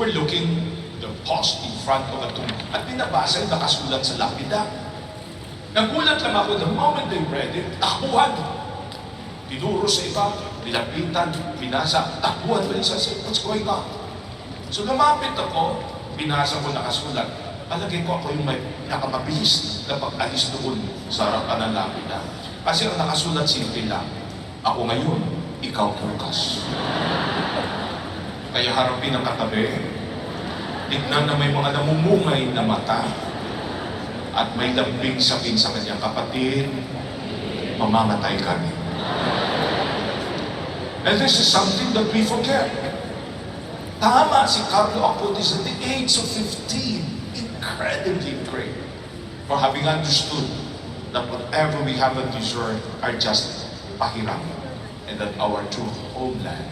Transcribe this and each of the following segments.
were looking the post in front of the tomb at binabasa yung nakasulat sa lapida. Nagulat lang ako the moment they read it, takbuhan. Tinuro sa iba, nilapitan, binasa, takbuhan ba isa, what's going on? So lumapit ako, binasa ko nakasulat. Palagay ko ako yung may nakamabilis na pag-alis doon sa harapan ng lapida. Kasi ang nakasulat simple lang, ako ngayon, ikaw bukas. Kaya harapin ang katabi, tignan na may mga namumungay na mata, at may lambing sabihin sa kanyang kapatid, mamamatay kami. And this is something that we forget. Tama si Carlo Acutis at the age of 15, incredibly great for having understood that whatever we have on this earth are just pahiram, and that our true homeland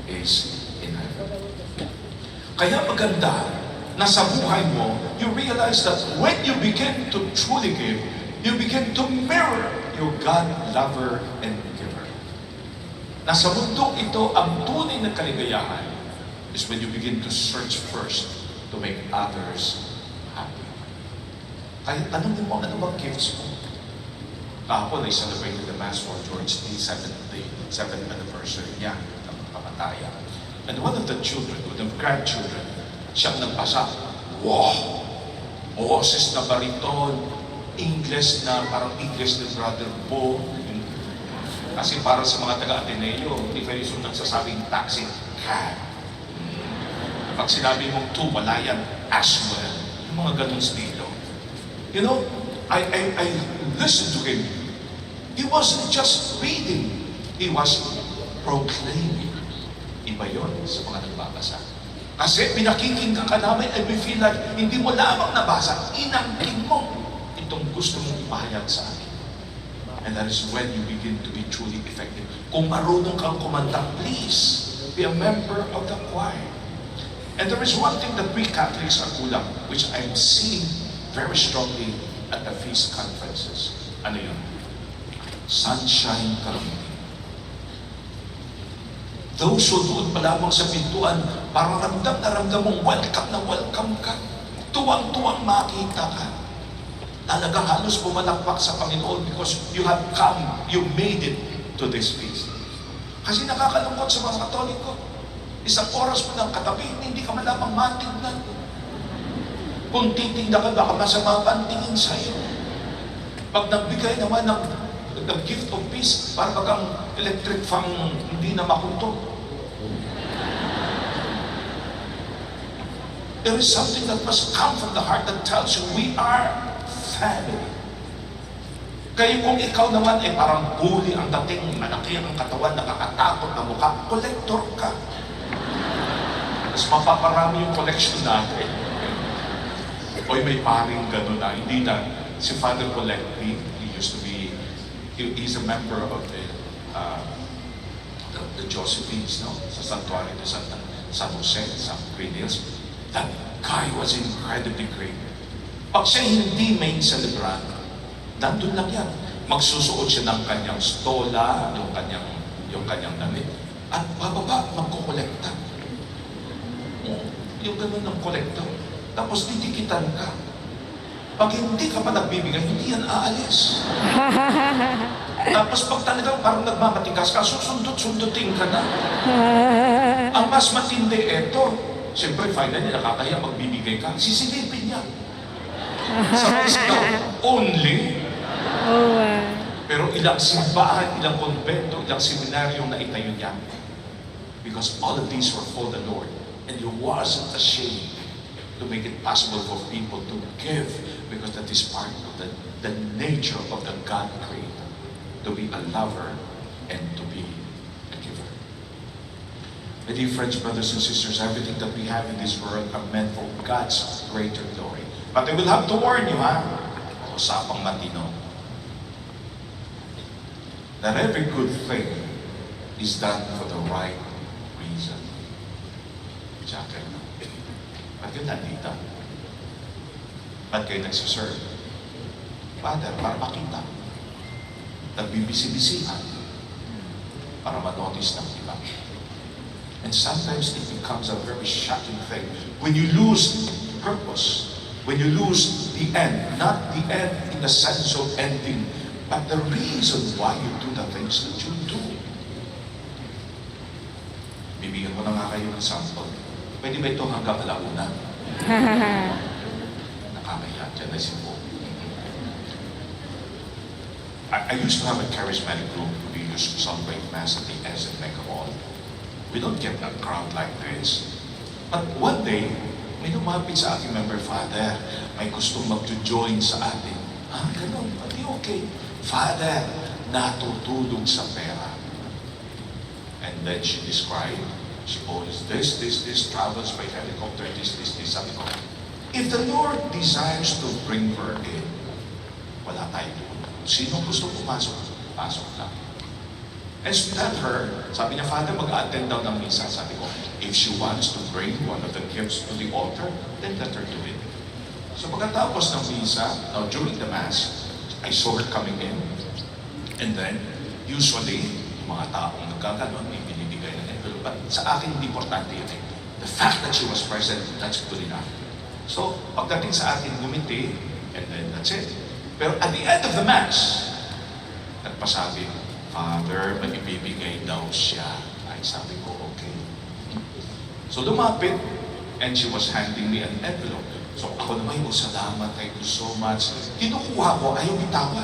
is in heaven. Kaya maganda na sa buhay mo, you realize that when you begin to truly give, you begin to mirror your God-lover and giver. Na sa mundong ito, ang tunay na kaligayahan is when you begin to search first to make others happy. Kaya tanongin mo, ano bang gifts mo? Kahapon ay celebrated the Mass for George the 7th anniversary niya ng kamatayan. And one of the children, one of the grandchildren, siyang nagpasa. Wow! Boses na bariton, English na, parang English ni Brother Bo. Kasi para sa mga taga-Ateneo, hindi kayo nagsasabing taxi, cab. Pag sinabi mong to, wala yan, as well. Yung mga ganun estilo. You know, I listened to him. He wasn't just reading, he was proclaiming. Iba yun sa mga nagbabasa. Kasi pinakikinggan ka namin and we feel like hindi mo lamang nabasa, inangkin mo itong gusto mong ipahayag sa akin. And that is when you begin to be truly effective. Kung marunong kang kumanta, please be a member of the choir. And there is one thing that we Catholics are kulang, which I'm seeing very strongly at the feast conferences. Ano yun? Sunshine Caroling. Those who doon pa lamang sa pintuan, parang ramdam na ramdam mong welcome ka. Tuwang-tuwang makita ka. Talagang halos bumalakpak sa Panginoon because you have come, you made it to this feast. Kasi nakakalungkot sa mga Katoliko. Isang oras mo ng katabi, hindi ka man lamang matignan. Kung titignan ka, baka masama pantingin sa'yo. Pag nagbigay naman ng the gift of peace, para bagang electric fan hindi na makunto. There is something that must come from the heart that tells you we are family. Kaya kung ikaw naman ay parang bully ang dating, malaki ang katawan, nakakatakot na mukha, collector ka. Mas mapaparami yung collection natin. Oy, may paring gano'n na, hindi na si Father Collecti, he used to be, he's a member of the Josephines, no? Sa Santuario de San Jose, sa Green Hills. That guy was incredibly great. Pag siya hindi main celebrant, nandun lang yan. Magsusuot siya ng kanyang stola, yung kanyang damit, at bababa, magkukolekta. Yung ganun ng kolekta. Tapos titikitan ka. Pag hindi ka pa nagbibigay, hindi yan aalis. Tapos pag talagang parang nagmamatigas ka, susundot-sundutin ka na. Ang mas matindi eto, siyempre finally nakakaya magbibigay ka, sisilipin niya. Sa sigaw, only. Pero ilang simbahan, ilang konbento, ilang seminaryong na itayo niya. Because all of these were for the Lord. And he wasn't ashamed to make it possible for people to give, because that is part of the nature of the God creator, to be a lover and to be a giver. My dear friends, brothers and sisters, everything that we have in this world are meant for God's greater glory. But I will have to warn you, usapang matino, that every good thing is done for the right reason. Jacket. Ba't kayo nandito? Ba't kayo nagsiserve? Father, para makita. Nagbibisi-bisihan para manotice ng iba. And sometimes it becomes a very shocking thing. When you lose purpose, when you lose the end, not the end in the sense of ending, but the reason why you do the things that you do. Bibigyan ko na nga kayo ng sample. Pwede ba ito hanggang alauna? Nakakaya dyan na si Po. I used to have a charismatic group. We used to celebrate Mass at the S at Mega Mall. We don't get a crowd like this. But one day, may lumapit sa aking member, Father, may gustong mag-join sa atin. Ganun, pati okay. Father, natutulog sa pera. And then she described, she owns this, travels by helicopter, this. Sabi ko, if the Lord desires to bring her in, wala tayo doon. Sino gusto pumasok? Pasok lang. And so tell her, sabi niya, Father, mag-attend daw ng misa. Sabi ko, if she wants to bring one of the gifts to the altar, then let her do it. So pagkatapos ng misa, during the Mass, I saw her coming in. And then, usually, yung mga taong nagkaganon, may binibigay ng envelope. But sa akin, hindi importante yun eh. The fact that she was present, that's good enough. So, pagdating sa akin, ngumiti, and then that's it. Pero at the end of the Mass, nagpasabi, Father, may ibibigay daw siya. Ay, sabi ko, okay. So lumapit, and she was handing me an envelope. So ako naman, salamat, thank you so much. Kinukuha ko, ayaw bitawa.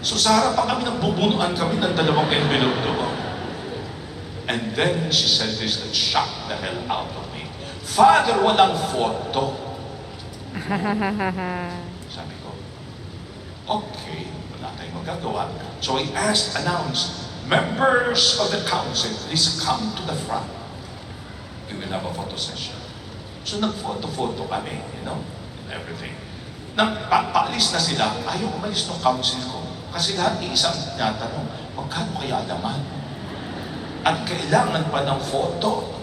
So sa harapan kami, nagbubunuan kami ng dalawang envelope doon. And then she said this that shocked the hell out of me. Father, walang photo. Sabi ko, okay, wala tayong magagawa. So I announced, members of the council, please come to the front. We will have a photo session. So nag-photo kami, and everything. Nang paalis na sila, ayaw umalis ng council ko. Kasi lahat isang natanong, magkano kaya laman? At kailangan pa ng photo.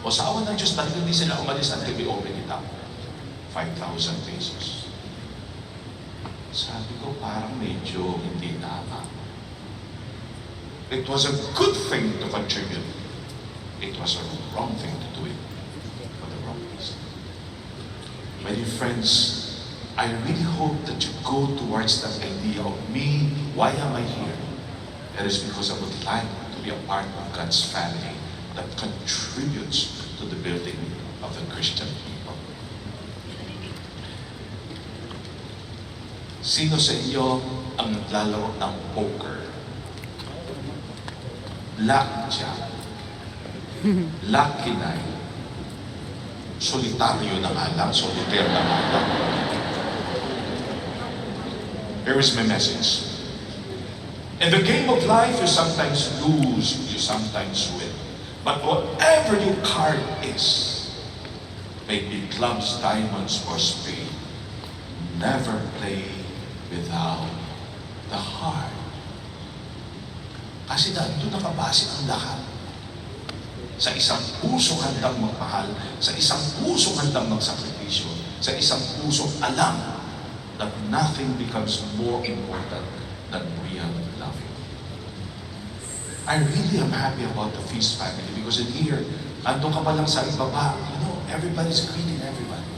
O sa awan ng Diyos, talagang hindi sila umalis until we open it up. 5,000 pesos. Sabi ko, parang medyo hindi tama. It was a good thing to contribute. It was a wrong thing to do it for the wrong reason. My dear friends, I really hope that you go towards that idea of me, why am I here? It is because I would like to be a part of God's family that contributes to the building of the Christian people. Sino sa inyo ang naglalaro ng poker? Blackjack. Lucky Nine. Solitaryo na nga lang, solitaire na nga lang. Here is my message. In the game of life, you sometimes lose, you sometimes win. But whatever your card is, may it be clubs, diamonds, or spade, never play without the heart. Kasi doon nakabase ang lahat. Sa isang pusong handang magmahal, sa isang pusong handang magsakripisyo, sa isang pusong alam that nothing becomes more important than real love. I really am happy about the Feast family because in here, andun ka pa lang sa ibaba, everybody's greeting everybody.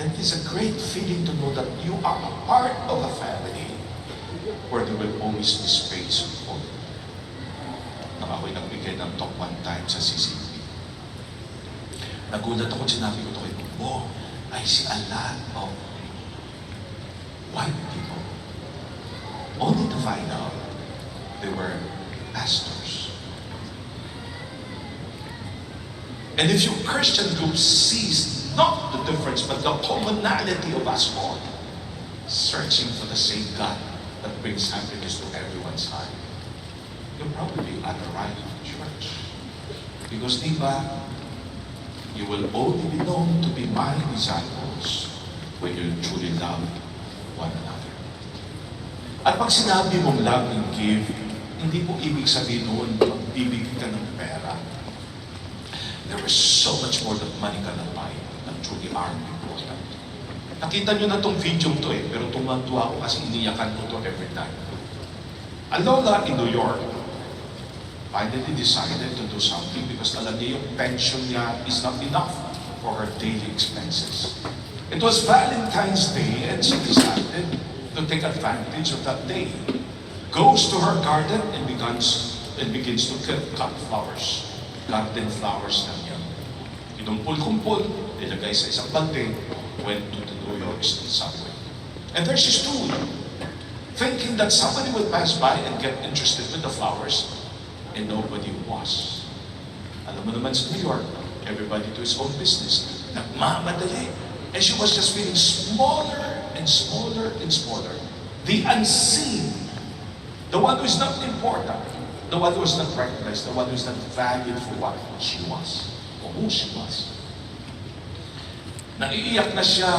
And it's a great feeling to know that you are a part of a family where there will always be space for you. Nang ako'y nagbigay ng talk one time sa CCTV. Nagulat ako, sinabi ko ito kay Bumbo, I see a lot of white people. Only to find out they were pastors. And if your Christian group sees not the difference, but the commonality of us all, searching for the same God that brings happiness to everyone's heart, you're probably at the right church. Because, diba, you will only be known to be my disciples when you truly love one another. At pag sinabi mong love and give, hindi po ibig sabihin noon, ibig ka ng pera. There is so much more that money cannot buy that truly are important. Nakita nyo na tong video to pero tumantuwa ako kasi iniyakan ko to every time. A lola in New York, finally decided to do something because alam niya yung pension niya is not enough for her daily expenses. It was Valentine's Day and she decided to take advantage of that day. Goes to her garden and begins to cut flowers. Garden flowers na niya. Kinumpul-kumpul, nilagay sa isang balde, went to the New York State subway. And there she stood, thinking that somebody would pass by and get interested with the flowers, and nobody was. Alam mo naman sa New York, everybody to his own business. Nagmamadali. And she was just feeling smaller and smaller and smaller. The unseen, the one who is not important, the one who is not recognized, the one who is not valued for what she was, or who she was. Naiiyak na siya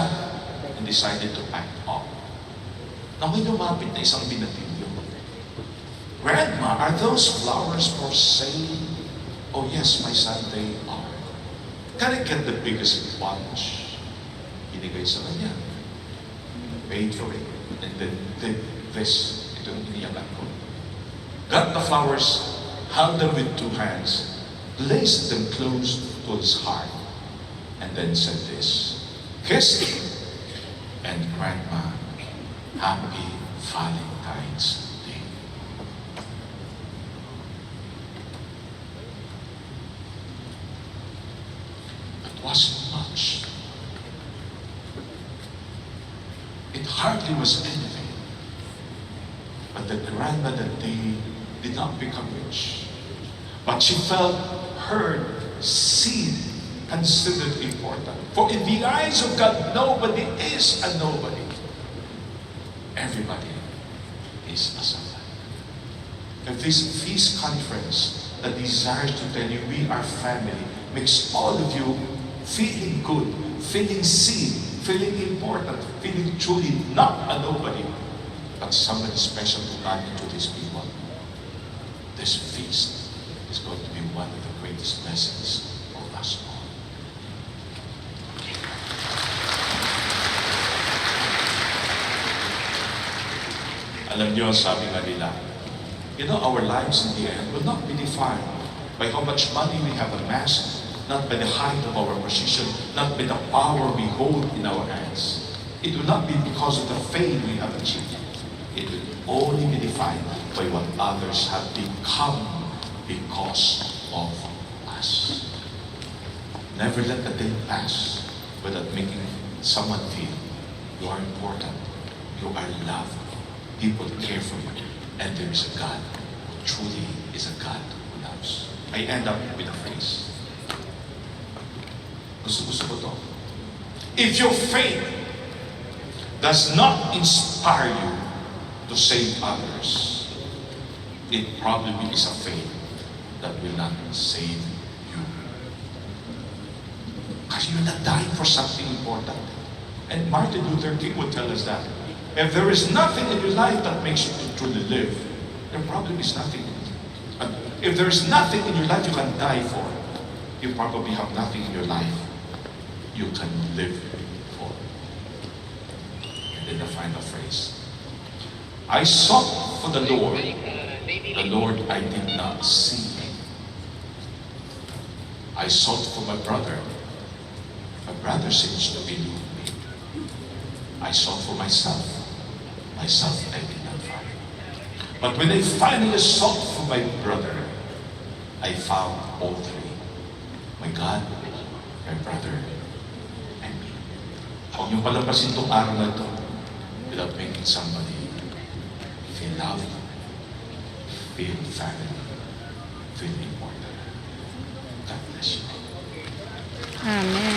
and decided to act up. Na may lumapit na isang binatilyo. Grandma, are those flowers for sale? Oh yes, my son, they are. Can I get the biggest bunch? Inigay sa kanya. Paid for it. And then did this. Ito yung iniyakan ko. Got the flowers, held them with two hands, placed them close to his heart, and then said this, kissed him, and Grandma, happy Valentine's Day. It wasn't much. It hardly was anything. But the grandma that day did not become rich. But she felt, heard, seen, considered important. For in the eyes of God, nobody is a nobody. Everybody is a somebody. And this feast conference that desires to tell you we are family makes all of you feeling good, feeling seen, feeling important, feeling truly not a nobody, but somebody special to God and to these people. This feast is going to be one of the greatest blessings for us all. Alam niyo, sabi nga nila, our lives in the end will not be defined by how much money we have amassed, not by the height of our position, not by the power we hold in our hands. It will not be because of the fame we have achieved. It will only be defined by what others have become because of us. Never let a day pass without making someone feel you are important, you are loved, people care for you, and there is a God who truly is a God who loves. I end up with a phrase. Gusto ko to. If your faith does not inspire you to save others, it probably is a faith that will not save you. Because you're not dying for something important. And Martin Luther King would tell us that if there is nothing in your life that makes you truly live, there probably is nothing. If there is nothing in your life you can die for, you probably have nothing in your life you can live for. And then the final phrase. I sought for the Lord I did not see. I sought for my brother seems to elude me. I sought for myself I did not find. But when I finally sought for my brother, I found all three. My God, my brother, and me. Huwag niyong palampasin itong araw na ito without making somebody feel loved, feel family, feel important. God bless you. Amen.